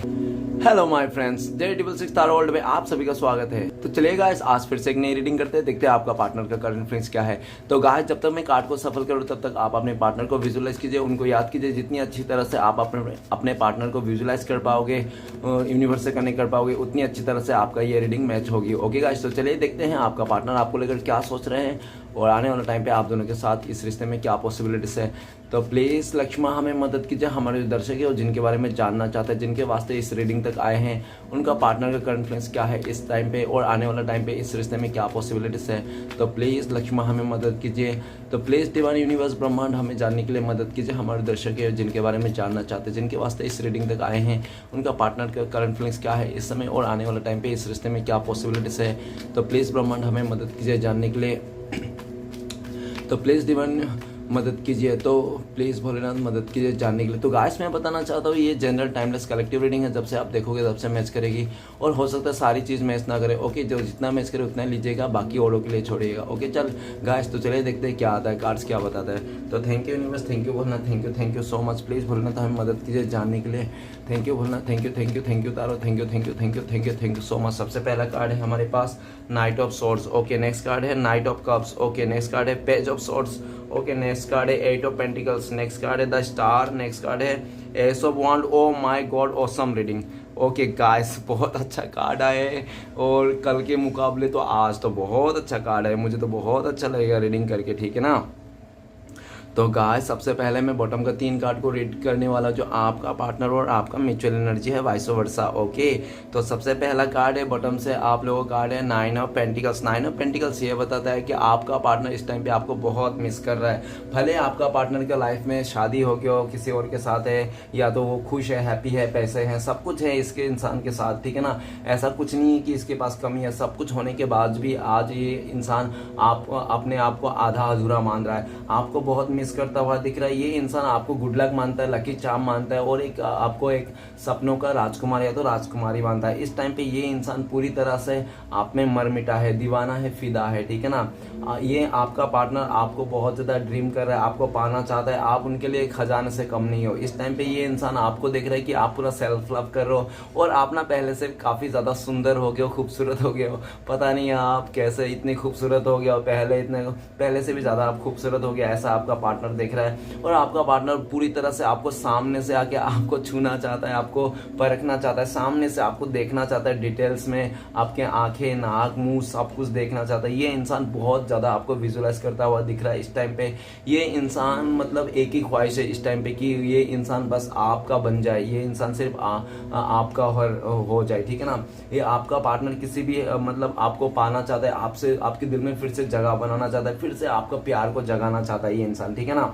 Hello my friends, day double six Tara world में आप सभी का स्वागत है। तो चलिए गाइस, आज फिर से एक नई रीडिंग करते हैं, देखते हैं आपका पार्टनर का करंट फीलिंग्स क्या है। तो गाइस, जब तक मैं कार्ड को सफल करूँ तब तक आप अपने पार्टनर को विजुअलाइज कीजिए, उनको याद कीजिए। जितनी अच्छी तरह से आप अपने पार्टनर को विजुअलाइज कर पाओगे, यूनिवर्स से कनेक्ट कर पाओगे, उतनी अच्छी तरह से आपका ये रीडिंग मैच होगी। ओके गाइस, तो चलिए देखते हैं आपका पार्टनर आपको लेकर क्या सोच रहे हैं और आने वाले टाइम पे आप दोनों के साथ इस रिश्ते में क्या पॉसिबिलिटीज है। तो प्लीज़ लक्ष्मा हमें मदद कीजिए, हमारे जो दर्शक है और जिनके बारे में जानना चाहते हैं, जिनके वास्ते इस रीडिंग तक आए हैं, उनका पार्टनर का करंट फीलिंग्स क्या है इस टाइम पे और आने वाला टाइम पे इस रिश्ते में क्या पॉसिबिलिटीज है। तो प्लीज़ लक्ष्मा हमें मदद कीजिए। तो प्लीज़ डिवाइन यूनिवर्स ब्रह्मांड हमें जानने के लिए मदद कीजिए, हमारे दर्शक है जिनके बारे में जानना चाहते हैं, जिनके वास्ते इस रीडिंग तक आए हैं, उनका पार्टनर का करंट फीलिंग्स क्या है इस समय और आने वाला टाइम पे इस रिश्ते में क्या पॉसिबिलिटीज है। तो प्लीज़ ब्रह्मांड हमें मदद कीजिए जानने के लिए। तो प्लीज़ डिवाइन मदद कीजिए, तो प्लीज़ भोलेनाथ मदद कीजिए जानने के लिए। तो गाइस, मैं बताना चाहता हूँ ये जनरल टाइमलेस कलेक्टिव रीडिंग है, जब से आप देखोगे तब से मैच करेगी और हो सकता है सारी चीज़ मैच ना करे। ओके, जो जितना मैच करे उतना लीजिएगा, बाकी औरों के लिए छोड़िएगा। ओके चल गाइस, तो चलिए देखते हैं क्या आता है, कार्ड्स क्या बताता है। तो thank you universe, thank you Bholenath, thank you so much. Please Bholenath हमें मदद कीजिए जानने के लिए। Thank you Bholenath, thank you tarot, thank you so much. सबसे पहला कार्ड है हमारे पास knight of swords. Okay, next card है knight of cups. Okay, next card है page of swords. Okay, next card है eight of pentacles. Next card है the star. Next card है S of wand. Oh my god, awesome reading. Okay guys, बहुत अच्छा card है और कल के मुकाबले तो आज तो बहुत अच्छा कार्ड है। मुझे तो बहुत अच्छा लगेगा रीडिंग करके, ठीक है ना। तो गाइस, सबसे पहले मैं बॉटम का 3 कार्ड को रीड करने वाला, जो आपका पार्टनर और आपका म्यूचुअल एनर्जी है, वाइस वर्सा। ओके, तो सबसे पहला कार्ड है बॉटम से आप लोगों का कार्ड है 9 ऑफ पेंटिकल्स। 9 ऑफ पेंटिकल्स ये बताता है कि आपका पार्टनर इस टाइम पे आपको बहुत मिस कर रहा है। भले आपका पार्टनर का लाइफ में शादी हो गया हो, किसी और के साथ है, या तो वो खुश है, हैप्पी है, पैसे हैं, सब कुछ है इसके इंसान के साथ, ठीक है ना। ऐसा कुछ नहीं है कि इसके पास कमी है। सब कुछ होने के बाद भी आज ये इंसान अपने आप को आधा अधूरा मान रहा है, आपको बहुत मिस करता हुआ दिख रहा है। ये इंसान आपको गुड लक मानता है, लकी चार्म मानता है और आपको एक सपनों का राजकुमार या तो राजकुमारी मानता है। इस टाइम पे ये इंसान पूरी तरह से आप में मर मिटा है, दीवाना है, फिदा है, ठीक है ना। ये आपका पार्टनर आपको बहुत ज्यादा ड्रीम कर रहा है, आपको पाना चाहता है, आप उनके लिए खजाने से कम नहीं हो। इस टाइम पे ये इंसान आपको देख रहा है कि आप पूरा सेल्फ लव कर रहे हो और आप ना पहले से काफी ज्यादा सुंदर हो गए हो, खूबसूरत हो गए हो। पता नहीं आप कैसे इतनी खूबसूरत हो गया हो, पहले से भी ज्यादा आप खूबसूरत हो गया, ऐसा आपका पार्टनर देख रहा है। और आपका पार्टनर पूरी तरह से आपको सामने से आके आपको छूना चाहता है, आपको परखना चाहता है, सामने से आपको देखना चाहता है, डिटेल्स में आपके आंखें, नाक, मुंह सब कुछ देखना चाहता है। ये इंसान बहुत ज्यादा आपको विजुअलाइज करता हुआ दिख रहा है इस टाइम पे। ये इंसान मतलब एक ही ख्वाहिश है इस टाइम पे कि ये इंसान बस आपका बन जाए, ये इंसान सिर्फ आपका हो जाए, ठीक है ना। ये आपका पार्टनर किसी भी मतलब आपको पाना चाहता है, आपसे आपके दिल में फिर से जगह बनाना चाहता है, फिर से आपका प्यार को जगाना चाहता है ये इंसान, ठीक है ना।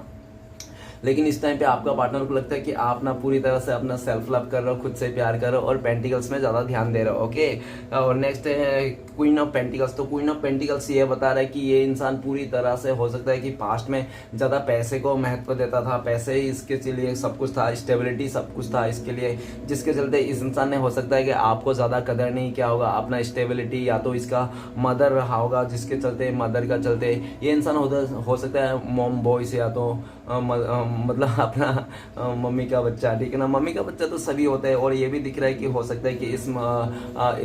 लेकिन इस टाइम पे आपका पार्टनर को लगता है कि आप ना पूरी तरह से अपना सेल्फ लव कर रहे हो, खुद से प्यार कर रहे हो और पेंटिकल्स में ज्यादा ध्यान दे रहे हो। ओके, और नेक्स्ट है क्वीन ऑफ पेंटिकल्स। तो क्वीन ऑफ पेंटिकल्स ये बता रहा है कि ये इंसान पूरी तरह से हो सकता है कि पास्ट में ज्यादा पैसे को महत्व देता था, पैसे ही इसके लिए सब कुछ था, स्टेबिलिटी सब कुछ था इसके लिए, जिसके चलते इस इंसान ने हो सकता है कि आपको ज्यादा कदर नहीं किया होगा, अपना स्टेबिलिटी या तो इसका मदर रहा होगा, जिसके चलते मदर का चलते ये इंसान हो सकता है मॉम बॉय से या तो मतलब अपना मम्मी का बच्चा, ठीक है ना। मम्मी का बच्चा तो सभी होता है और ये भी दिख रहा है कि हो सकता है कि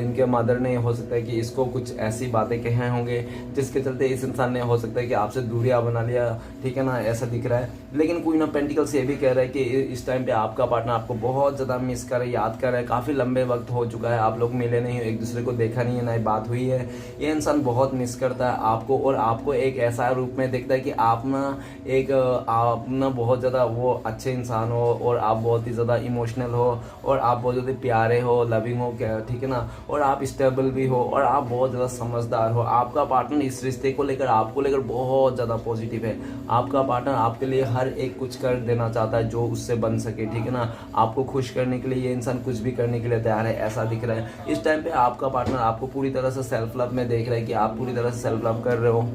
इनके मदर ने हो सकता है कि इसको कुछ ऐसी बातें कहे होंगे जिसके चलते इस इंसान ने हो सकता है कि आपसे दूरियां बना लिया, ठीक है ना, ऐसा दिख रहा है। लेकिन क्वीन ऑफ पेंटिकल्स ये भी कह रहा है कि इस टाइम पे आपका पार्टनर आपको बहुत ज्यादा मिस कर रहा है, याद कर रहा है। काफी लंबे वक्त हो चुका है, आप लोग मिले नहीं हो, एक दूसरे को देखा नहीं है, ना बात हुई है। ये इंसान बहुत मिस करता है आपको और आपको एक ऐसा रूप में देखता है कि आप ना बहुत ज़्यादा वो अच्छे इंसान हो और आप बहुत ही ज़्यादा इमोशनल हो और आप बहुत ज़्यादा प्यारे हो, लविंग हो, ठीक है ना, और आप स्टेबल भी हो और आप बहुत ज़्यादा समझदार हो। आपका पार्टनर इस रिश्ते को लेकर आपको लेकर बहुत ज़्यादा पॉजिटिव है। आपका पार्टनर आपके लिए हर एक कुछ कर देना चाहता है जो उससे बन सके, ठीक है ना। आपको खुश करने के लिए ये इंसान कुछ भी करने के लिए तैयार है, ऐसा दिख रहा है। इस टाइम पे आपका पार्टनर आपको पूरी तरह से सेल्फ लव में देख रहा है कि आप पूरी तरह से सेल्फ लव कर रहे हो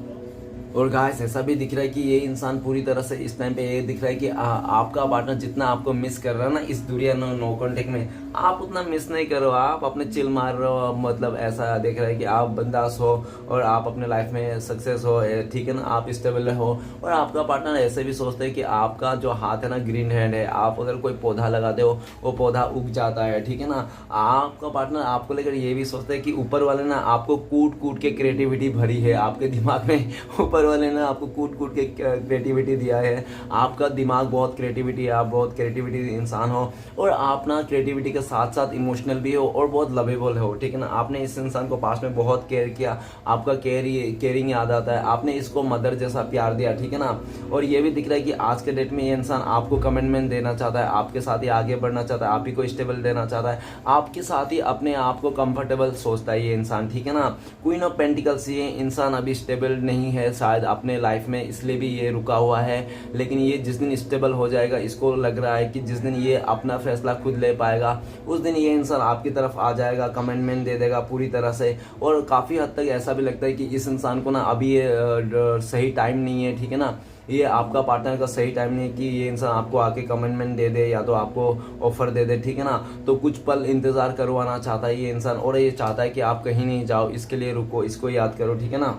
और गाइस ऐसा भी दिख रहा है कि ये इंसान पूरी तरह से इस टाइम पे ये दिख रहा है कि आपका पार्टनर जितना आपको मिस कर रहा है ना इस दुनिया नो कांटेक्ट में, आप उतना मिस नहीं करो, आप अपने चिल मार रहे हो। मतलब ऐसा दिख रहा है कि आप बंदास हो और आप अपने लाइफ में सक्सेस हो, ठीक है ना, आप स्टेबल हो। और आपका पार्टनर ऐसे भी सोचते हैं कि आपका जो हाथ है ना ग्रीन हैंड है, आप अगर कोई पौधा लगाते हो वो पौधा उग जाता है, ठीक है ना। आपका पार्टनर आपको लेकर ये भी सोचता है कि ऊपर वाले ना आपको कूट कूट के क्रिएटिविटी भरी है आपके दिमाग में, ऊपर वाले ने आपको कूट कूट के क्रिएटिविटी दिया है। आपका दिमाग बहुत क्रिएटिविटी है, आप बहुत क्रिएटिविटी इंसान हो और आप ना क्रिएटिविटी के साथ साथ इमोशनल भी हो और बहुत लवेबल हो, ठीक है ना। आपने इस इंसान को पास्ट में बहुत केयर किया, आपका केयरिंग याद आता है, आपने इसको मदर जैसा प्यार दिया, ठीक है ना। और ये भी दिख रहा है कि आज के डेट में ये इंसान आपको कमिटमेंट देना चाहता है, आपके साथ ही आगे बढ़ना चाहता है, आप ही को स्टेबल देना चाहता है, आपके साथ ही अपने आप को कंफर्टेबल सोचता है ये इंसान, ठीक है ना। क्वीन ऑफ पेंटिकल्स, ये इंसान अभी स्टेबल नहीं है शायद अपने लाइफ में, इसलिए भी ये रुका हुआ है। लेकिन ये जिस दिन स्टेबल हो जाएगा, इसको लग रहा है कि जिस दिन ये अपना फैसला खुद ले पाएगा उस दिन ये इंसान आपकी तरफ आ जाएगा, कमिटमेंट दे देगा पूरी तरह से। और काफ़ी हद तक ऐसा भी लगता है कि इस इंसान को ना अभी ये सही टाइम नहीं है, ठीक है ना। ये आपका पार्टनर का सही टाइम नहीं है कि ये इंसान आपको आके कमिटमेंट दे दे या तो आपको ऑफर दे दे, ठीक है ना। तो कुछ पल इंतजार करवाना चाहता है ये इंसान और ये चाहता है कि आप कहीं नहीं जाओ, इसके लिए रुको, इसको याद करो, ठीक है ना।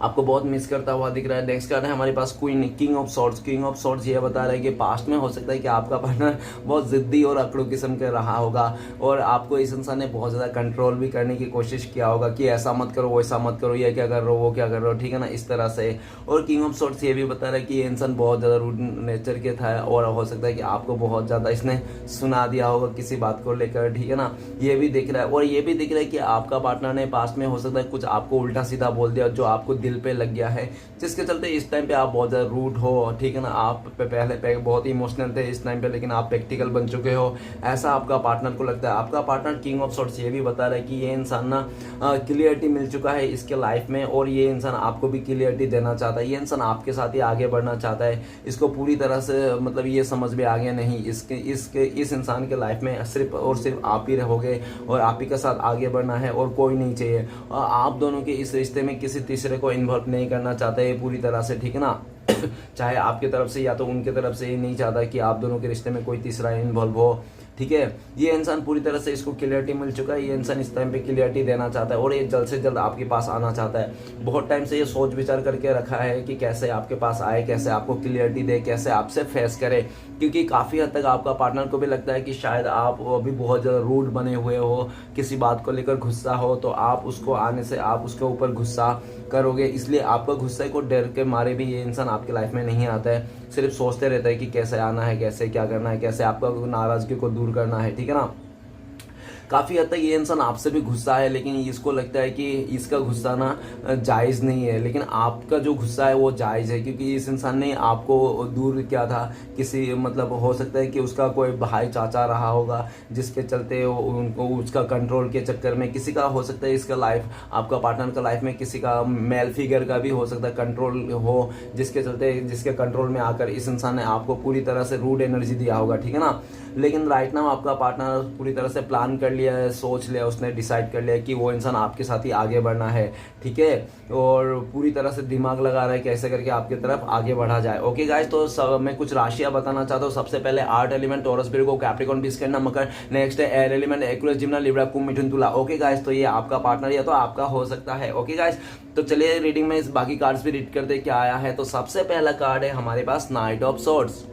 आपको बहुत मिस करता हुआ दिख रहा है। नेक्स्ट कार्ड है हमारे पास queen king of swords. King of swords ये बता रहा है कि पास्ट में हो सकता है कि आपका पार्टनर बहुत जिद्दी और अकड़ू किस्म का रहा होगा और आपको इस इंसान ने बहुत ज़्यादा कंट्रोल भी करने की कोशिश किया होगा कि ऐसा मत करो, वैसा मत करो, ये क्या कर रहे हो, वो क्या कर रहे हो, ठीक है ना, इस तरह से। और किंग ऑफ सॉर्ड्स ये भी बता रहा है कि ये इंसान बहुत ज़्यादा रूड नेचर के था और हो सकता है कि आपको बहुत ज़्यादा इसने सुना दिया होगा किसी बात को लेकर, ठीक है ना। ये भी दिख रहा है और ये भी दिख रहा है कि आपका पार्टनर ने पास्ट में हो सकता है कुछ आपको उल्टा सीधा बोल दिया जो आपको दिल पे लग गया है, जिसके चलते इस टाइम पे आप बहुत ज़्यादा रूड हो, ठीक है ना। आप पहले बहुत इमोशनल थे इस टाइम पे, लेकिन आप प्रैक्टिकल बन चुके हो, ऐसा आपका पार्टनर को लगता है। आपका पार्टनर किंग ऑफ सॉर्ड्स ये भी बता रहा है कि ये इंसान ना क्लियरिटी मिल चुका है इसके लाइफ में और ये इंसान आपको भी क्लियरिटी देना चाहता है। ये इंसान आपके साथ ही आगे बढ़ना चाहता है, इसको पूरी तरह से मतलब ये समझ में आ गया नहीं इस इंसान के लाइफ में सिर्फ और सिर्फ आप ही रहोगे और आप ही के साथ आगे बढ़ना है और कोई नहीं चाहिए। आप दोनों के इस रिश्ते में किसी तीसरे को इन्वॉल्व नहीं करना चाहते हैं पूरी तरह से, ठीक है ना। चाहे आपकी तरफ से या तो उनके तरफ से, ये नहीं चाहता कि आप दोनों के रिश्ते में कोई तीसरा इन्वॉल्व हो, ठीक है। ये इंसान पूरी तरह से इसको क्लियरिटी मिल चुका है, ये इंसान इस टाइम पे क्लियरिटी देना चाहता है और ये जल्द से जल्द आपके पास आना चाहता है। बहुत टाइम से ये सोच विचार करके रखा है कि कैसे आपके पास आए, कैसे आपको क्लियरिटी दे, कैसे आपसे फेस करे, क्योंकि काफ़ी हद तक आपका पार्टनर को भी लगता है कि शायद आप अभी बहुत ज़्यादा रूड बने हुए हो, किसी बात को लेकर गुस्सा हो तो आप उसको आने से आप उसके ऊपर गुस्सा करोगे, इसलिए आपका गुस्से को डर के मारे भी ये इंसान आपकी लाइफ में नहीं आता है, सिर्फ सोचते रहता है कि कैसे आना है, कैसे क्या करना है, कैसे आपका नाराज़गी को दूर करना है, ठीक है ना। काफ़ी हद तक ये इंसान आपसे भी गुस्सा है, लेकिन इसको लगता है कि इसका गुस्सा ना जायज़ नहीं है, लेकिन आपका जो गुस्सा है वो जायज़ है, क्योंकि इस इंसान ने आपको दूर किया था किसी मतलब हो सकता है कि उसका कोई भाई चाचा रहा होगा जिसके चलते उनको उसका कंट्रोल के चक्कर में किसी का हो सकता है इसका लाइफ, आपका पार्टनर का लाइफ में किसी का मेल फिगर का भी हो सकता है कंट्रोल हो, जिसके चलते जिसके कंट्रोल में आकर इस इंसान ने आपको पूरी तरह से रूड एनर्जी दिया होगा, ठीक है ना। लेकिन राइट नाउ आपका पार्टनर पूरी तरह से प्लान कर लिया है, सोच लिया, उसने डिसाइड कर लिया कि वो इंसान आपके साथ ही आगे बढ़ना है, ठीक है, और पूरी तरह से दिमाग लगा रहा है कैसे करके आपकी तरफ आगे बढ़ा जाए। ओके गाइस, तो मैं कुछ राशियां बताना चाहता हूँ। सबसे पहले earth element Taurus Virgo Capricorn बिस्कट मकर, नेक्स्ट है air element Aquarius Gemini Libra कुंभ मिथुन तुला। ओके गाइस, तो ये आपका पार्टनर या तो आपका हो सकता है। ओके गाइस, तो चलिए रीडिंग में इस बाकी कार्ड्स भी रीड करते क्या आया है। तो सबसे पहला कार्ड है हमारे पास knight of swords.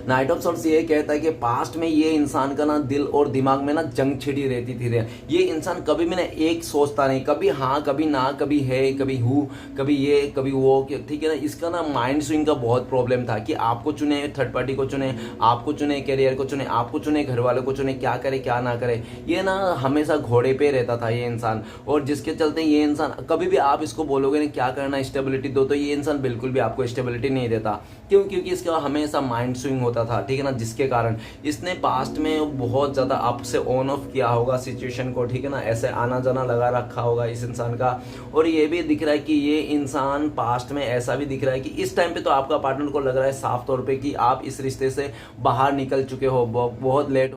Knight of swords ये कहता है कि पास्ट में ये इंसान का ना दिल और दिमाग में ना जंग छिड़ी रहती थी। ये इंसान कभी भी ना एक सोचता नहीं, कभी हाँ कभी ना, कभी है कभी हूँ, कभी ये कभी वो, ठीक है ना। इसका ना माइंड स्विंग का बहुत प्रॉब्लम था कि आपको चुने, थर्ड पार्टी को चुने, आपको चुने, करियर को चुने, आपको चुने, घर वालों को चुने, क्या करे क्या ना करे। ये ना हमेशा घोड़े पे रहता था ये इंसान, और जिसके चलते ये इंसान कभी भी आप इसको बोलोगे ना क्या करना स्टेबिलिटी दो, तो ये इंसान बिल्कुल भी आपको स्टेबिलिटी नहीं देता। क्यों? क्योंकि इसका हमेशा माइंड स्विंग होता था, ठीक है ना, जिसके कारण इसने पास्ट में बहुत ज़्यादा अप से ऑन ऑफ किया होगा सिचुएशन को, ठीक है ना, ऐसे आना जाना लगा रखा होगा इस इंसान का। और ये भी दिख रहा है कि ये इंसान पास्ट में ऐसा भी दिख रहा है कि इस टाइम पे तो आपका पार्टनर को लग रहा है साफ तौर पे कि आप इस रिश्ते से बाहर निकल चुके हो, बहुत लेट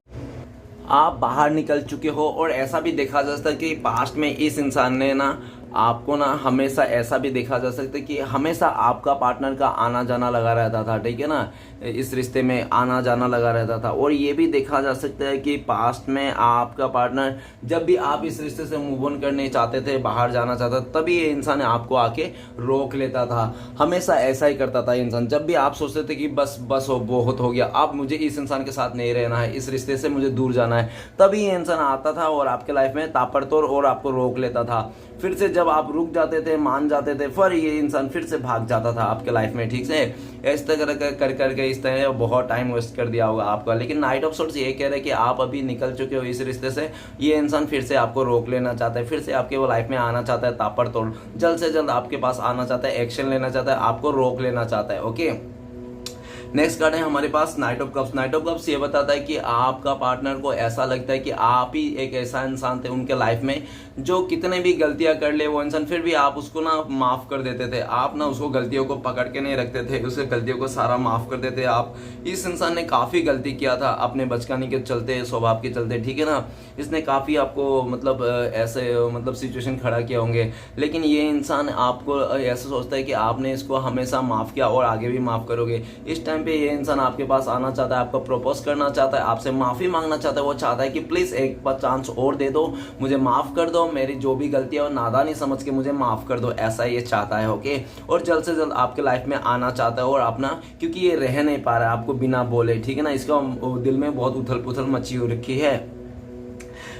आप बाहर निकल चुके हो। और ऐसा भी देखा जा सकता है कि पास्ट में इस इंसान ने ना आपको ना हमेशा ऐसा भी देखा जा सकता है कि हमेशा आपका पार्टनर का आना जाना लगा रहता था, ठीक है ना, इस रिश्ते में आना जाना लगा रहता था। और ये भी देखा जा सकता है कि पास्ट में आपका पार्टनर, जब भी आप इस रिश्ते से मूव ऑन करने चाहते थे, बाहर जाना चाहता, तभी ये इंसान आपको आके रोक लेता था। हमेशा ऐसा ही करता था इंसान। जब भी आप सोचते थे कि बस बस हो, बहुत हो गया, अब मुझे इस इंसान के साथ नहीं रहना है, इस रिश्ते से मुझे दूर जाना है, तभी ये इंसान आता था और आपके लाइफ में ताबड़तोड़ और आपको रोक लेता था। फिर से जब आप रुक जाते थे, मान जाते थे, फिर ये इंसान फिर से भाग जाता था आपके लाइफ में, ठीक है। इस तरह कर करके इस तरह बहुत टाइम वेस्ट कर दिया होगा आपका। लेकिन नाइट ऑफ सोर्ट्स ये कह रहे हैं कि आप अभी निकल चुके हो इस रिश्ते से। ये इंसान फिर से आपको रोक लेना चाहता है, फिर से आपके वो लाइफ में आना चाहता है ताबड़तोड़, जल्द से जल्द आपके पास आना चाहता है, एक्शन लेना चाहता है, आपको रोक लेना चाहता है। ओके, नेक्स्ट कार्ड है हमारे पास knight of cups. Knight of cups ये बताता है कि आपका पार्टनर को ऐसा लगता है कि आप ही एक ऐसा इंसान थे उनके लाइफ में जो कितने भी गलतियां कर ले वो इंसान, फिर भी आप उसको ना माफ कर देते थे। आप ना उसको गलतियों को पकड़ के नहीं रखते थे, उसके गलतियों को सारा माफ कर देते आप। इस इंसान ने काफी गलती किया था अपने बचकानी के चलते, स्वभाव के चलते, ठीक है ना। इसने काफी आपको मतलब ऐसे मतलब सिचुएशन खड़ा किया होंगे, लेकिन ये इंसान आपको ऐसा सोचता है कि आपने इसको हमेशा माफ किया और आगे भी माफ करोगे। इस टाइम पे ये इंसान आपके पास आना चाहता है, आपको प्रपोज करना चाहता है, आपसे माफी मांगना चाहता है। वो चाहता है कि प्लीज एक बार चांस और दे दो, मुझे माफ कर दो, मेरी जो भी गलती है और नादानी समझ के मुझे माफ कर दो, ऐसा ये चाहता है। ओके, और जल्द से जल्द आपके लाइफ में आना चाहता है और अपना, क्योंकि ये रह नहीं पा रहा है आपको बिना बोले, ठीक है ना। इसका दिल में बहुत उथल पुथल मची हो रखी है।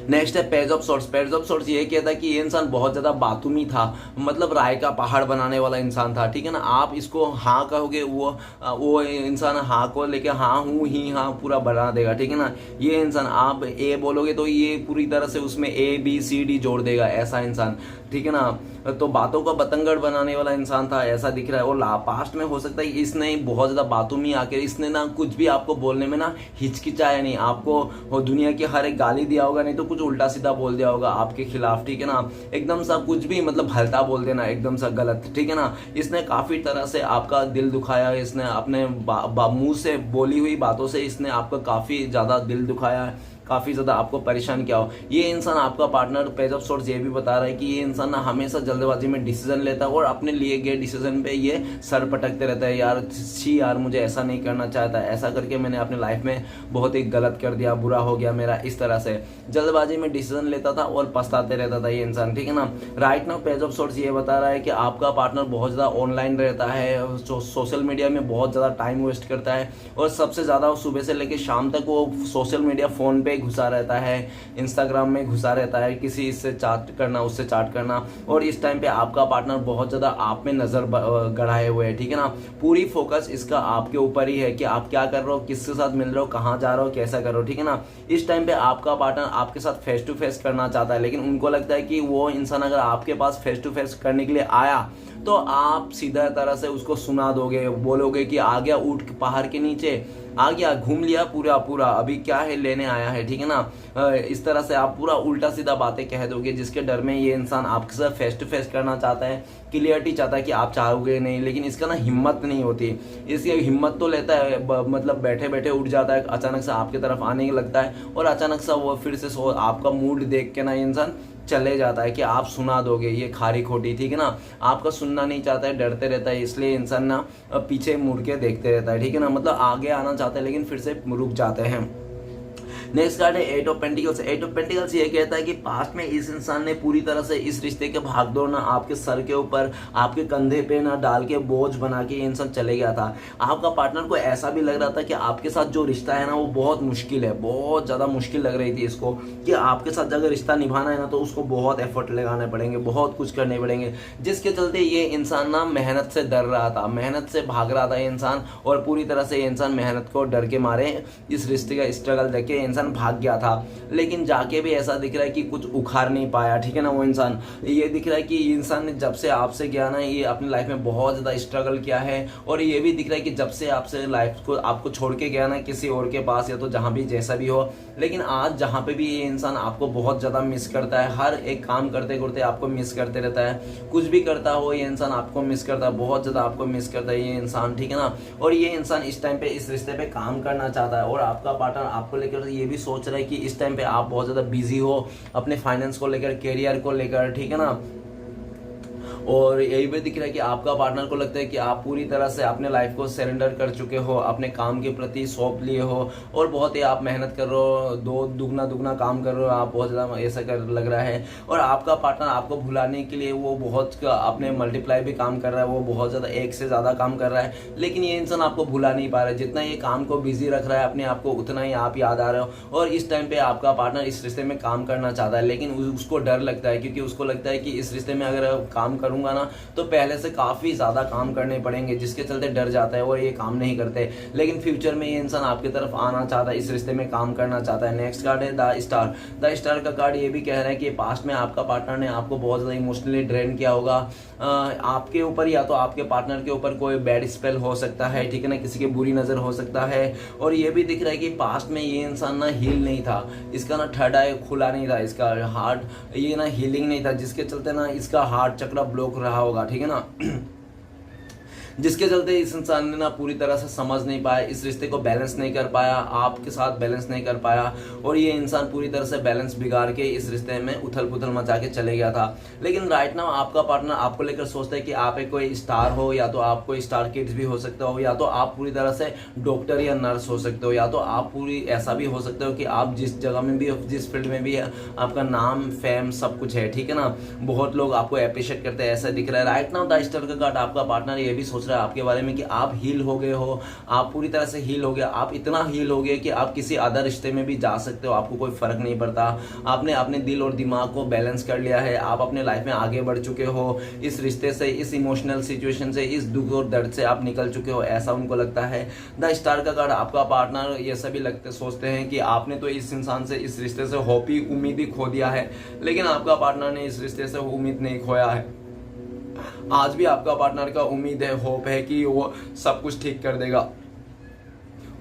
नेक्स्ट है page of sorts. Page of sorts ये कहता है कि ये इंसान बहुत ज्यादा बातूमी था, मतलब राय का पहाड़ बनाने वाला इंसान था, ठीक है ना। आप इसको हाँ कहोगे, वो इंसान हाँ को लेके हाँ हूँ ही हाँ पूरा बना देगा, ठीक है ना। ये इंसान आप ए बोलोगे तो ये पूरी तरह से उसमें ABCD जोड़ देगा, ऐसा इंसान, ठीक है ना। तो बातों का बतंगड़ बनाने वाला इंसान था, ऐसा दिख रहा है। और पास्ट में हो सकता है इसने बहुत ज्यादा बातूमी आके इसने ना कुछ भी आपको बोलने में ना हिचकिचाया नहीं, आपको दुनिया की हर एक गाली दिया होगा, नहीं तो कुछ उल्टा सीधा बोल दिया होगा आपके खिलाफ, ठीक है ना। एकदम सा कुछ भी मतलब हल्का बोल देना, एकदम सा गलत, ठीक है ना। इसने काफी तरह से आपका दिल दुखाया, इसने अपने मुंह से बोली हुई बातों से इसने आपका काफी ज्यादा दिल दुखाया है, काफी ज्यादा आपको परेशान किया हो। ये इंसान आपका पार्टनर पेज ऑफ सोर्ट्स ये भी बता रहा है कि ये इंसान ना हमेशा जल्दबाजी में डिसीजन लेता है और अपने लिए गए डिसीजन पे ये सर पटकते रहता है, यार छी यार मुझे ऐसा नहीं करना चाहता, ऐसा करके मैंने अपने लाइफ में बहुत ही गलत कर दिया, बुरा हो गया मेरा, इस तरह से जल्दबाजी में डिसीजन लेता था और पछताते रहता था ये इंसान, ठीक है ना। Right now page of sorts ये बता रहा है कि आपका पार्टनर बहुत ज्यादा ऑनलाइन रहता है, सोशल मीडिया में बहुत ज्यादा टाइम वेस्ट करता है और सबसे ज्यादा सुबह से लेकर शाम तक वो सोशल मीडिया फोन पे घुसा रहता है, इंस्टाग्राम में घुसा रहता है, किसी इससे चाट करना उससे चाट करना। और इस टाइम पे आपका पार्टनर बहुत ज्यादा आप में नजर गड़ाए हुए है, ठीक है ना। पूरी फोकस इसका आपके ऊपर ही है कि आप क्या कर रहे हो, किसके साथ मिल रहे हो, कहाँ जा रहे हो, कैसा कर रहे हो, ठीक है ना। इस टाइम पे आपका पार्टनर आपके साथ फेस टू फेस करना चाहता है, लेकिन उनको लगता है कि वो इंसान अगर आपके पास फेस टू फेस करने के लिए आया तो आप सीधा तरह से उसको सुना दोगे, बोलोगे कि आ गया ऊँट पहाड़ के नीचे, आ गया घूम लिया पूरा पूरा, अभी क्या है लेने आया है, ठीक है ना। इस तरह से आप पूरा उल्टा सीधा बातें कह दोगे, जिसके डर में ये इंसान आपके साथ फेस टू फेस करना चाहता है, क्लियरिटी चाहता है कि आप चाहोगे नहीं, लेकिन इसका ना हिम्मत नहीं होती। इसकी हिम्मत तो लेता है, मतलब बैठे बैठे उठ जाता है, अचानक से आपकी तरफ आने लगता है और अचानक से वो फिर से आपका मूड देख के ना इंसान चले जाता है कि आप सुना दोगे, ये खारी खोटी, ठीक है ना। आपका सुनना नहीं चाहता है, डरते रहता है, इसलिए इंसान ना पीछे मुड़ के देखते रहता है, ठीक है ना। मतलब आगे आना चाहता है लेकिन फिर से रुक जाते हैं। नेक्स्ट कार्ड है eight of pentacles. Eight of pentacles ये कहता है कि पास्ट में इस इंसान ने पूरी तरह से इस रिश्ते के भागदौड़ ना आपके सर के ऊपर, आपके कंधे पे ना डाल के बोझ बना के ये इंसान चले गया था। आपका पार्टनर को ऐसा भी लग रहा था कि आपके साथ जो रिश्ता है ना वो बहुत मुश्किल है, बहुत ज्यादा मुश्किल लग रही थी इसको कि आपके साथ अगर रिश्ता निभाना है ना तो उसको बहुत एफर्ट लगाने पड़ेंगे, बहुत कुछ करने पड़ेंगे, जिसके चलते ये इंसान ना मेहनत से डर रहा था, मेहनत से भाग रहा था ये इंसान और पूरी तरह से ये इंसान मेहनत को डर के मारे इस रिश्ते का स्ट्रगल देख के इंसान भाग गया था। लेकिन जाके भी ऐसा दिख रहा है कि कुछ उखाड़ नहीं पाया, ठीक है ना। वो इंसान ये दिख रहा है कि इंसान ने जब से आपसे गया ना ये अपनी लाइफ में बहुत ज्यादा स्ट्रगल किया है और ये भी दिख रहा है कि जब से आपसे लाइफ को आपको छोड़ के गया ना किसी और के पास या तो जहां भी जैसा भी हो, लेकिन आज जहां पे भी ये इंसान आपको बहुत ज्यादा मिस करता है, हर एक काम करते करते आपको मिस करते रहता है, कुछ भी करता हो ये इंसान आपको मिस करता है, बहुत ज्यादा आपको मिस करता है ये इंसान, ठीक है ना। और ये इंसान इस टाइम पे इस रिश्ते पे काम करना चाहता है और आपका पार्टनर आपको लेकर ये भी सोच रहा है कि इस टाइम पे आप बहुत ज्यादा बिजी हो अपने फाइनेंस को लेकर, करियर को लेकर, ठीक है ना। और यही भी दिख रहा है कि आपका पार्टनर को लगता है कि आप पूरी तरह से अपने लाइफ को सरेंडर कर चुके हो, अपने काम के प्रति सौंप लिए हो और बहुत ही आप मेहनत कर रहे हो, दो दुगना काम कर रहे हो, आप बहुत ज़्यादा ऐसा कर लग रहा है। और आपका पार्टनर आपको भुलाने के लिए वो बहुत अपने मल्टीप्लाई भी काम कर रहा है, वो बहुत ज़्यादा एक से ज़्यादा काम कर रहा है, लेकिन ये इंसान आपको भुला नहीं पा रहा है। जितना ये काम को बिजी रख रहा है अपने आप को, उतना ही आप याद आ रहे हो। और इस टाइम पे आपका पार्टनर इस रिश्ते में काम करना चाहता है, लेकिन उसको डर लगता है, क्योंकि उसको लगता है कि इस रिश्ते में अगर काम करूंगा ना तो पहले से काफ़ी ज़्यादा काम करने पड़ेंगे, जिसके चलते डर जाता है और ये काम नहीं करते। लेकिन फ्यूचर में ये इंसान आपकी तरफ आना चाहता है, इस रिश्ते में काम करना चाहता है। नेक्स्ट कार्ड है द स्टार। द स्टार का कार्ड ये भी कह रहा है कि पास्ट में आपका पार्टनर ने आपको बहुत ज़्यादा इमोशनली ड्रेन किया होगा। आपके ऊपर या तो आपके पार्टनर के ऊपर कोई बैड स्पेल हो सकता है, ठीक है ना, किसी की बुरी नज़र हो सकता है। और ये भी दिख रहा है कि पास्ट में ये इंसान ना हील नहीं था, इसका ना थर्ड आई खुला नहीं था, इसका हार्ट ये ना हीलिंग नहीं था, जिसके चलते ना इसका हार्ट चक्र ब्लॉक रहा होगा, ठीक है ना। जिसके चलते इस इंसान ने ना पूरी तरह से समझ नहीं पाया, इस रिश्ते को बैलेंस नहीं कर पाया, आपके साथ बैलेंस नहीं कर पाया, और ये इंसान पूरी तरह से बैलेंस बिगाड़ के इस रिश्ते में उथल पुथल मचा के चले गया था। लेकिन राइट नाउ आपका पार्टनर आपको लेकर सोचता है कि आप एक कोई स्टार हो, या तो आप कोई स्टार किड्स भी हो सकते हो, या तो आप पूरी तरह से डॉक्टर या नर्स हो सकते हो, या तो आप पूरी ऐसा भी हो सकते हो कि आप जिस जगह में भी हो, जिस फील्ड में भी है, आपका नाम फेम सब कुछ है, ठीक है ना, बहुत लोग आपको अप्रिशिएट करते हैं, ऐसा दिख रहा है। राइट नाउ द स्टार का कार्ड आपका पार्टनर ये भी सोच रहा है आपके बारे में कि आप हील हो गए हो, आप पूरी तरह से हील हो गए, आप इतना हील हो गए कि आप किसी अदर रिश्ते में भी जा सकते हो, आपको कोई फर्क नहीं पड़ता। आपने अपने दिल और दिमाग को बैलेंस कर लिया है, आप अपने लाइफ में आगे बढ़ चुके हो, इस रिश्ते से, इस इमोशनल सिचुएशन से, इस दुख और दर्द से आप निकल चुके हो, ऐसा उनको लगता है। द स्टार का कार्ड आपका पार्टनर ये सभी सोचते हैं कि आपने तो इस इंसान से, इस रिश्ते से होप ही, उम्मीद ही खो दिया है, लेकिन आपका पार्टनर ने इस रिश्ते से उम्मीद नहीं खोया है। आज भी आपका पार्टनर का उम्मीद है, होप है कि वो सब कुछ ठीक कर देगा।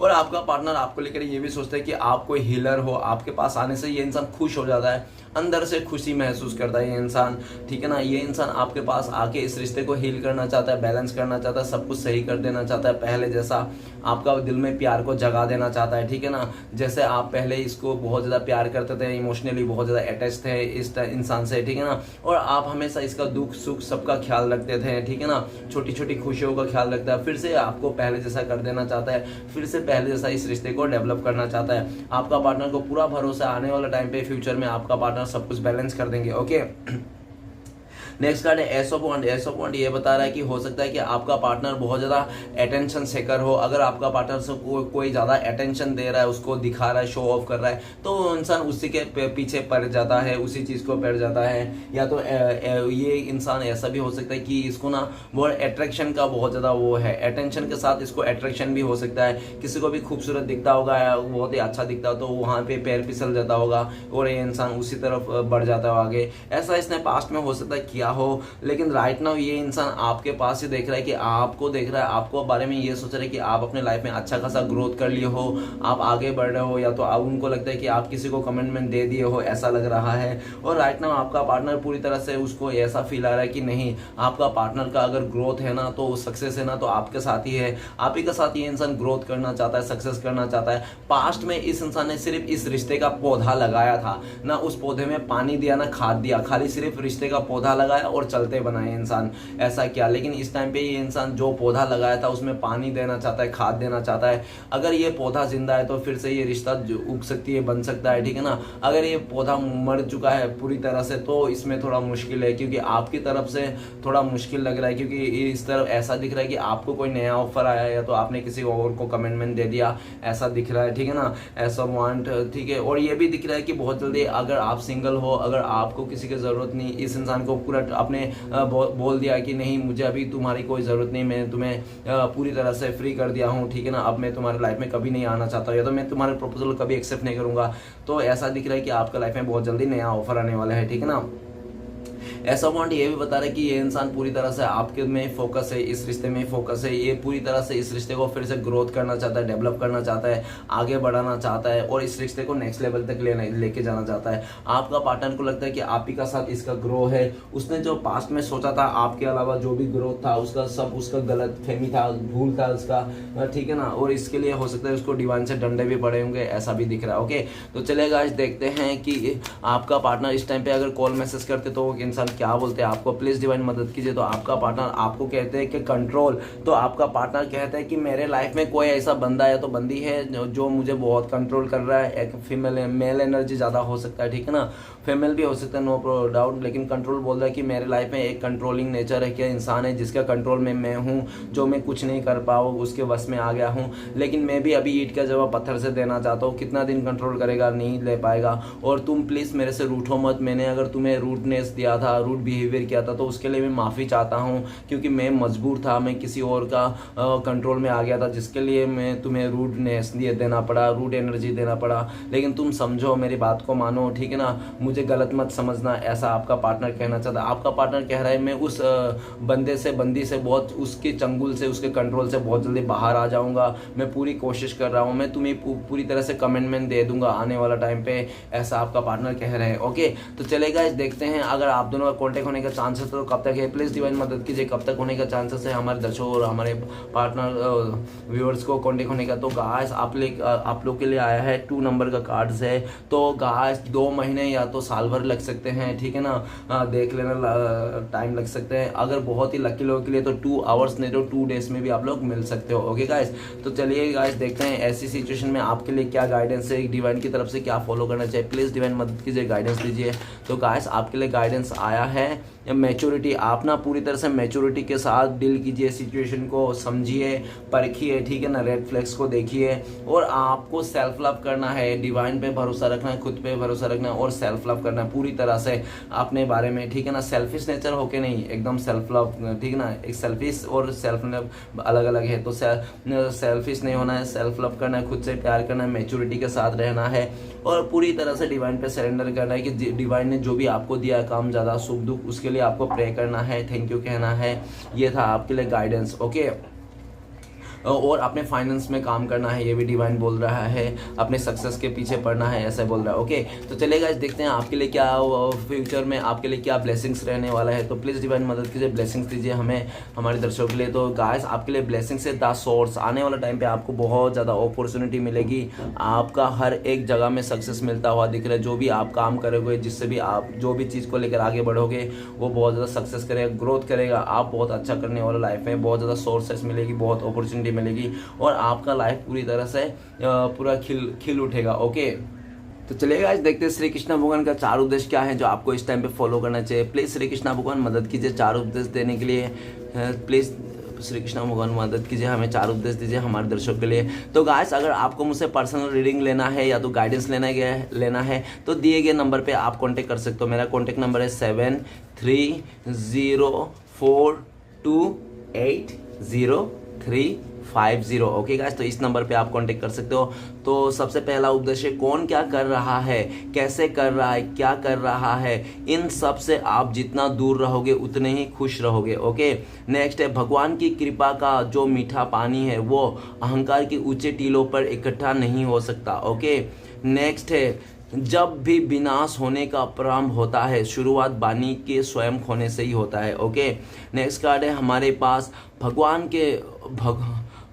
और आपका पार्टनर आपको लेकर ये भी सोचता है कि आप कोई हीलर हो, आपके पास आने से ये इंसान खुश हो जाता है, अंदर से खुशी महसूस करता है ये इंसान, ठीक है ना। ये इंसान आपके पास आके इस रिश्ते को हील करना चाहता है, बैलेंस करना चाहता है, सब कुछ सही कर देना चाहता है, पहले जैसा आपका दिल में प्यार को जगा देना चाहता है, ठीक है ना। जैसे आप पहले इसको बहुत ज़्यादा प्यार करते थे, इमोशनली बहुत ज़्यादा अटैच थे इस इंसान से, ठीक है ना, और आप हमेशा इसका दुख सुख सबका ख्याल रखते थे, ठीक है ना, छोटी छोटी खुशियों का ख्याल रखता है। फिर से आपको पहले जैसा कर देना चाहता है, फिर से पहले जैसा इस रिश्ते को डेवलप करना चाहता है। आपका पार्टनर को पूरा भरोसा आने वाला टाइम पे, फ्यूचर में आपका पार्टनर सब कुछ बैलेंस कर देंगे, ओके। नेक्स्ट कार्ड है एस ऑफ वांड। एस ऑफ वांड ये बता रहा है कि हो सकता है कि आपका पार्टनर बहुत ज़्यादा अटेंशन सेकर हो। अगर आपका पार्टनर से कोई ज़्यादा अटेंशन दे रहा है, उसको दिखा रहा है, शो ऑफ कर रहा है, तो इंसान उसी के पीछे पड़ जाता है, उसी चीज़ को पड़ जाता है। या तो ये इंसान ऐसा भी हो सकता है कि इसको ना बहुत अट्रैक्शन का बहुत ज़्यादा वो है, अटेंशन के साथ इसको अट्रैक्शन भी हो सकता है। किसी को भी खूबसूरत दिखता होगा, बहुत ही अच्छा दिखता हो, तो वहाँ पे पैर फिसल जाता होगा और ये इंसान उसी तरफ बढ़ जाता है आगे। ऐसा इसने पास्ट में हो सकता है किया हो, लेकिन राइट नाउ ये इंसान आपके पास ही देख रहा है, कि आपको देख रहा है, आपको बारे में ये सोच रहा है कि आप अपने लाइफ में अच्छा खासा ग्रोथ कर लिए हो, आप आगे बढ़ रहे हो, या तो अब उनको लगता है कि आप किसी को कमिटमेंट दे दिए हो, ऐसा लग रहा है। और राइट नाउ आपका पार्टनर पूरी तरह से उसको ऐसा फील आ रहा है कि नहीं, आपका पार्टनर का अगर ग्रोथ है ना, तो सक्सेस है ना, तो आपके साथ ही है, आप ही के साथ ये इंसान ग्रोथ करना चाहता है, सक्सेस करना चाहता है। पास्ट में इस इंसान ने सिर्फ इस रिश्ते का पौधा लगाया था ना, उस पौधे में पानी दिया ना खाद दिया, खाली सिर्फ रिश्ते का पौधा लगाया और चलते बनाए इंसान, ऐसा किया। लेकिन इस टाइम पे ये इंसान जो पौधा लगाया था उसमें पानी देना चाहता है, खाद देना चाहता है। अगर ये पौधा जिंदा है तो फिर से ये रिश्ता उग सकती है, बन सकता है, ठीक है ना। अगर ये पौधा मर चुका है पूरी तरह से, तो इसमें थोड़ा मुश्किल है, क्योंकि आपकी तरफ से थोड़ा मुश्किल लग रहा है, क्योंकि इस तरफ ऐसा दिख रहा है कि आपको कोई नया ऑफर आया है, या तो आपने किसी और को कमिटमेंट दे दिया, ऐसा दिख रहा है, ठीक है ना, ऐसा वांट, ठीक है। और ये भी दिख रहा है कि बहुत जल्दी अगर आप सिंगल हो, अगर आपको किसी की जरूरत नहीं, इस इंसान को पूरा अपने बोल दिया कि नहीं, मुझे अभी तुम्हारी कोई ज़रूरत नहीं, मैं तुम्हें पूरी तरह से फ्री कर दिया हूँ, ठीक है ना, अब मैं तुम्हारे लाइफ में कभी नहीं आना चाहता, या तो मैं तुम्हारे प्रपोजल कभी एक्सेप्ट नहीं करूँगा। तो ऐसा दिख रहा है कि आपका लाइफ में बहुत जल्दी नया ऑफर आने वाला है, ठीक है ना। ऐसा पॉइंट ये भी बता रहा है कि ये इंसान पूरी तरह से आपके में फोकस है, इस रिश्ते में फोकस है, ये पूरी तरह से इस रिश्ते को फिर से ग्रोथ करना चाहता है, डेवलप करना चाहता है, आगे बढ़ाना चाहता है, और इस रिश्ते को नेक्स्ट लेवल तक लेके जाना चाहता है। आपका पार्टनर को लगता है कि आप ही का साथ इसका ग्रो है, उसने जो पास्ट में सोचा था आपके अलावा जो भी ग्रोथ था उसका सब उसका गलत फहमी था, भूल था उसका, ठीक है ना, और इसके लिए हो सकता है उसको डिवाइन से डंडे भी पड़े होंगे, ऐसा भी दिख रहा है, ओके। तो चलेगा, आज देखते हैं कि आपका पार्टनर इस टाइम पे अगर कॉल मैसेज करते तो इंसान क्या बोलते हैं आपको, प्लीज़ डिवाइन मदद कीजिए। तो आपका पार्टनर आपको कहते हैं कि कंट्रोल, तो आपका पार्टनर कहता है कि मेरे लाइफ में कोई ऐसा बंदा या तो बंदी है जो मुझे बहुत कंट्रोल कर रहा है। एक फीमेल मेल एनर्जी ज़्यादा हो सकता है, ठीक है ना, फीमेल भी हो सकता है, नो डाउट, लेकिन कंट्रोल बोल रहा है कि मेरे लाइफ में एक कंट्रोलिंग नेचर है, क्या इंसान है जिसका कंट्रोल में मैं हूँ, जो मैं कुछ नहीं कर पाऊँ उसके वश में आ गया हूँ। लेकिन मैं भी अभी ईंट का जवाब पत्थर से देना चाहता हूँ, कितना दिन कंट्रोल करेगा, नहीं ले पाएगा। और तुम प्लीज़ मेरे से रूठो मत, मैंने अगर तुम्हें रूडनेस दिया था, रूड बिहेवियर किया था, तो उसके लिए मैं माफ़ी चाहता हूँ, क्योंकि मैं मजबूर था, मैं किसी और का कंट्रोल में आ गया था, जिसके लिए मैं तुम्हें रूडनेस देना पड़ा, रूड एनर्जी देना पड़ा। लेकिन तुम समझो, मेरी बात को मानो, ठीक है ना, मुझे गलत मत समझना, ऐसा आपका पार्टनर कहना चाहता है। आपका पार्टनर कह रहा है मैं उस बंदे से, बंदी से बहुत, उसके चंगुल से, उसके कंट्रोल से बहुत जल्दी बाहर आ जाऊंगा, मैं पूरी कोशिश कर रहा हूँ, मैं तुम्हें पूरी तरह से कमिटमेंट दे दूंगा आने वाला टाइम पे, ऐसा आपका पार्टनर कह रहे हैं। ओके, तो चलेगा, देखते हैं अगर आप दोनों का कॉन्टेक्ट होने का चांसेस तो कब तक है, प्लीज़ डिवाइन मदद कीजिए, कब तक होने का चांसेस है हमारे दर्शकों और हमारे पार्टनर व्यूअर्स को कॉन्टेक्ट होने का। तो गाइस आप लोग के लिए आया है 2 नंबर का कार्ड्स है। तो गाइस 2 महीने या तो साल भर लग सकते हैं, ठीक है ना, देख लेना, टाइम लग सकते हैं। अगर बहुत ही लकी लोगों के लिए तो 2 आवर्स नहीं तो 2 डेज में भी आप लोग मिल सकते हो। ओके गाइस, तो चलिए गाइस देखते हैं ऐसी सिचुएशन में आपके लिए क्या गाइडेंस है, डिवाइन की तरफ से क्या फॉलो करना चाहिए, प्लीज़ डिवाइन मदद कीजिए, गाइडेंस दीजिए। तो गाइस आपके लिए गाइडेंस आया है मैच्योरिटी, आप ना पूरी तरह से मैच्योरिटी के साथ डील कीजिए, सिचुएशन को समझिए, परखिए, ठीक है ना, रेड फ्लैग्स को देखिए, और आपको सेल्फ लव करना है, डिवाइन पे भरोसा रखना है, खुद पे भरोसा रखना है, और सेल्फ लव करना है पूरी तरह से अपने बारे में, ठीक है ना, सेल्फिश नेचर होके नहीं, एकदम सेल्फ लव, ठीक है ना, एक सेल्फिश और सेल्फ लव अलग अलग है। तो सेल्फिश नहीं होना है, सेल्फ लव करना है, खुद से प्यार करना है, मैच्योरिटी के साथ रहना है, और पूरी तरह से डिवाइन पे सरेंडर करना है कि डिवाइन ने जो भी आपको दिया है काम, ज़्यादा सुख दुख, उसके लिए आपको प्रे करना है, थैंक यू कहना है। ये था आपके लिए गाइडेंस। ओके, और अपने फाइनेंस में काम करना है, ये भी डिवाइन बोल रहा है, अपने सक्सेस के पीछे पड़ना है, ऐसा बोल रहा है। ओके, तो चलेगा, देखते हैं आपके लिए क्या फ्यूचर में आपके लिए क्या ब्लेसिंग्स रहने वाला है। तो प्लीज़ डिवाइन मदद कीजिए, ब्लेसिंग्स दीजिए हमें, हमारे दर्शकों के लिए। तो गाइस आपके लिए ब्लेसिंग्स है 10 सोर्स, आने वाला टाइम पे आपको बहुत ज़्यादा अपॉर्चुनिटी मिलेगी, आपका हर एक जगह में सक्सेस मिलता हुआ दिख रहा है। जो भी आप काम करोगे, जिससे भी आप जो भी चीज़ को लेकर आगे बढ़ोगे, वो बहुत ज़्यादा सक्सेस करेगा, ग्रोथ करेगा, आप बहुत अच्छा करने वाला लाइफ में, बहुत ज़्यादा सोर्सेस मिलेगी, बहुत अपॉर्चुनिटी मिलेगी, और आपका लाइफ पूरी तरह से पूरा खिल उठेगा। ओके, तो चलिए गाइस देखते हैं श्री कृष्ण भगवान का 4 उपदेश क्या है जो आपको इस टाइम पे फॉलो करना चाहिए। प्लीज़ श्री कृष्ण भगवान मदद कीजिए 4 उपदेश देने के लिए, प्लीज़ श्री कृष्ण भगवान मदद कीजिए, हमें 4 उपदेश दीजिए हमारे दर्शकों के लिए। तो गाइस अगर आपको मुझसे पर्सनल रीडिंग लेना है या तो गाइडेंस लेना है तो दिए गए नंबर पे आप कांटेक्ट कर सकते हो। मेरा कांटेक्ट नंबर है 7304280350। ओके गाइस, तो इस नंबर पे आप कांटेक्ट कर सकते हो। तो सबसे पहला उपदेश है, कौन क्या कर रहा है, कैसे कर रहा है, क्या कर रहा है, इन सब से आप जितना दूर रहोगे उतने ही खुश रहोगे। ओके, नेक्स्ट है, भगवान की कृपा का जो मीठा पानी है वो अहंकार के ऊंचे टीलों पर इकट्ठा नहीं हो सकता। ओके, नेक्स्ट है, जब भी विनाश होने का प्रारंभ होता है, शुरुआत वाणी के स्वयं खोने से ही होता है। ओके, नेक्स्ट कार्ड है हमारे पास,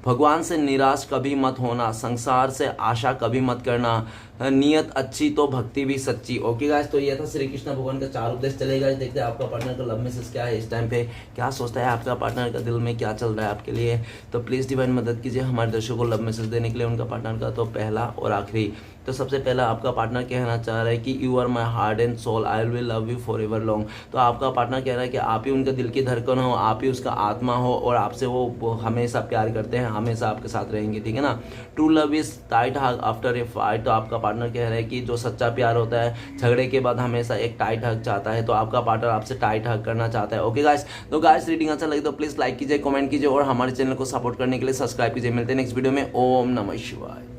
भगवान से निराश कभी मत होना, संसार से आशा कभी मत करना, नियत अच्छी तो भक्ति भी सच्ची। ओके गाइस, तो ये था श्री कृष्ण भगवान का 4 उपदेश। चलेगा, देखते हैं आपका पार्टनर का लव मैसेज क्या है इस टाइम पे, क्या सोचता है आपका पार्टनर का, दिल में क्या चल रहा है आपके लिए। तो प्लीज़ डिवाइन मदद कीजिए हमारे दर्शकों को लव मैसेज देने के लिए उनका पार्टनर का। तो पहला और आखिरी, तो सबसे पहला आपका पार्टनर कहना चाह रहा है कि you are my heart and soul, I will love you forever long. तो आपका पार्टनर कह रहा है कि आप ही उनका दिल की धड़कन हो, आप ही उसका आत्मा हो, और आपसे वो हमेशा प्यार करते हैं, हमेशा आपके साथ रहेंगे, ठीक है ना। True love is tight hug after a fight. तो आपका पार्टनर कह रहा है कि जो सच्चा प्यार होता है झगड़े के बाद हमेशा एक टाइट हग चाहता है, तो आपका पार्टनर आपसे टाइट हग करना चाहता है। ओके गाइस, तो गाइस रीडिंग अच्छा लगे तो प्लीज़ लाइक कीजिए, कमेंट कीजिए, और हमारे चैनल को सपोर्ट करने के लिए सब्सक्राइब कीजिए। मिलते हैं नेक्स्ट वीडियो में। ओम नमः शिवाय।